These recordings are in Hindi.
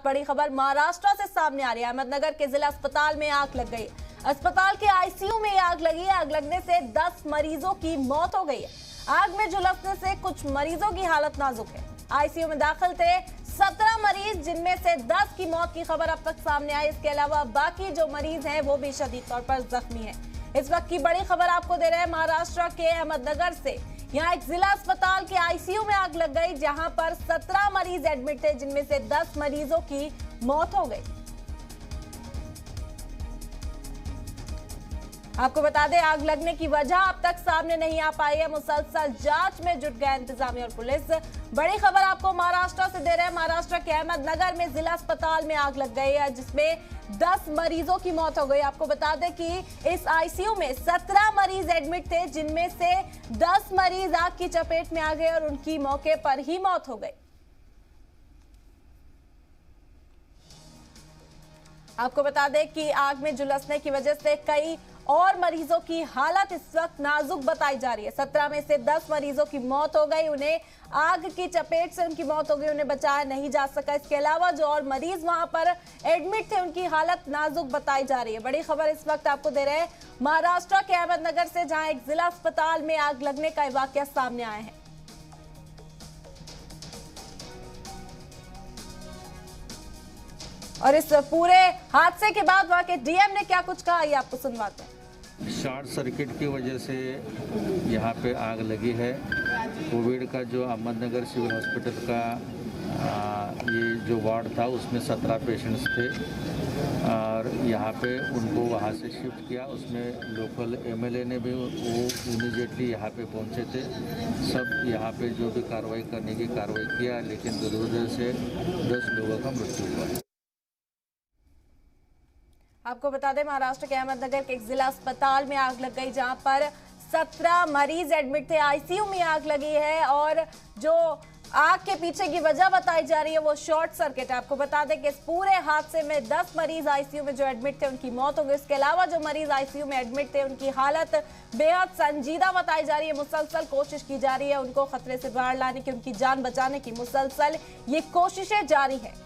बड़ी खबर महाराष्ट्र से सामने आ रही है। अहमदनगर के जिला अस्पताल में आग लग गई। अस्पताल के आईसीयू में आग लगी है। आग लगने से 10 मरीजों की मौत हो गई है। आग में झुलसने से कुछ मरीजों की हालत नाजुक है। आईसीयू में दाखिल थे 17 मरीज, जिनमें से 10 की मौत की खबर अब तक सामने आई। इसके अलावा बाकी जो मरीज हैं वो भी शदीद तौर पर जख्मी है। इस वक्त की बड़ी खबर आपको दे रहे हैं महाराष्ट्र के अहमदनगर से। यहाँ एक जिला अस्पताल के आईसीयू में आग लग गई, जहां पर 17 मरीज एडमिट थे, जिनमें से 10 मरीजों की मौत हो गई। आपको बता दें, आग लगने की वजह अब तक सामने नहीं आ पाई है। मुसलसल जांच में जुट गए इंतजामिया और पुलिस। बड़ी खबर आपको महाराष्ट्र से दे रहे हैं। महाराष्ट्र के अहमदनगर में जिला अस्पताल में आग लग गई है, जिसमें 10 मरीजों की मौत हो गई। आपको बता दें कि इस आईसीयू में 17 मरीज एडमिट थे, जिनमें से 10 मरीज आग की चपेट में आ गए और उनकी मौके पर ही मौत हो गई। आपको बता दें कि आग में झुलसने की वजह से कई और मरीजों की हालत इस वक्त नाजुक बताई जा रही है। 17 में से 10 मरीजों की मौत हो गई। उन्हें आग की चपेट से उनकी मौत हो गई, उन्हें बचाया नहीं जा सका। इसके अलावा जो और मरीज वहां पर एडमिट थे, उनकी हालत नाजुक बताई जा रही है। बड़ी खबर इस वक्त आपको दे रहे हैं महाराष्ट्र के अहमदनगर से, जहां एक जिला अस्पताल में आग लगने का वाकया सामने आया है। और इस पूरे हादसे के बाद वहां के डीएम ने क्या कुछ कहा, ये आपको सुनवाते हैं। शॉर्ट सर्किट की वजह से यहाँ पे आग लगी है। कोविड का जो अहमदनगर सिविल हॉस्पिटल का ये जो वार्ड था, उसमें 17 पेशेंट्स थे और यहाँ पे उनको वहाँ से शिफ्ट किया। उसमें लोकल एमएलए ने भी वो इमीडिएटली यहाँ पे पहुँचे थे। सब यहाँ पे जो भी कार्रवाई करने की कार्रवाई किया, लेकिन दुर्भाग्य से 10 लोगों का मृत्यु हुआ। आपको बता दें, महाराष्ट्र के अहमदनगर के एक जिला अस्पताल में आग लग गई, जहां पर 17 मरीज एडमिट थे। आईसीयू में आग लगी है और जो आग के पीछे की वजह बताई जा रही है वो शॉर्ट सर्किट है। आपको बता दें कि इस पूरे हादसे में 10 मरीज आईसीयू में जो एडमिट थे, उनकी मौत हो गई। इसके अलावा जो मरीज आईसीयू में एडमिट थे, उनकी हालत बेहद संजीदा बताई जा रही है। मुसलसल कोशिश की जा रही है उनको खतरे से बाहर लाने की, उनकी जान बचाने की मुसलसल ये कोशिशें जारी है।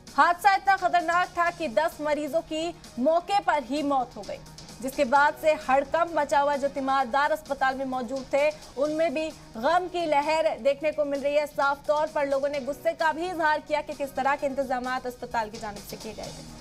हादसा इतना खतरनाक था कि 10 मरीजों की मौके पर ही मौत हो गई, जिसके बाद से हड़कंप मचा हुआ। जो तीमारदार अस्पताल में मौजूद थे, उनमें भी गम की लहर देखने को मिल रही है। साफ तौर पर लोगों ने गुस्से का भी इजहार किया कि किस तरह के इंतजामात अस्पताल की जानिब से किए गए थे।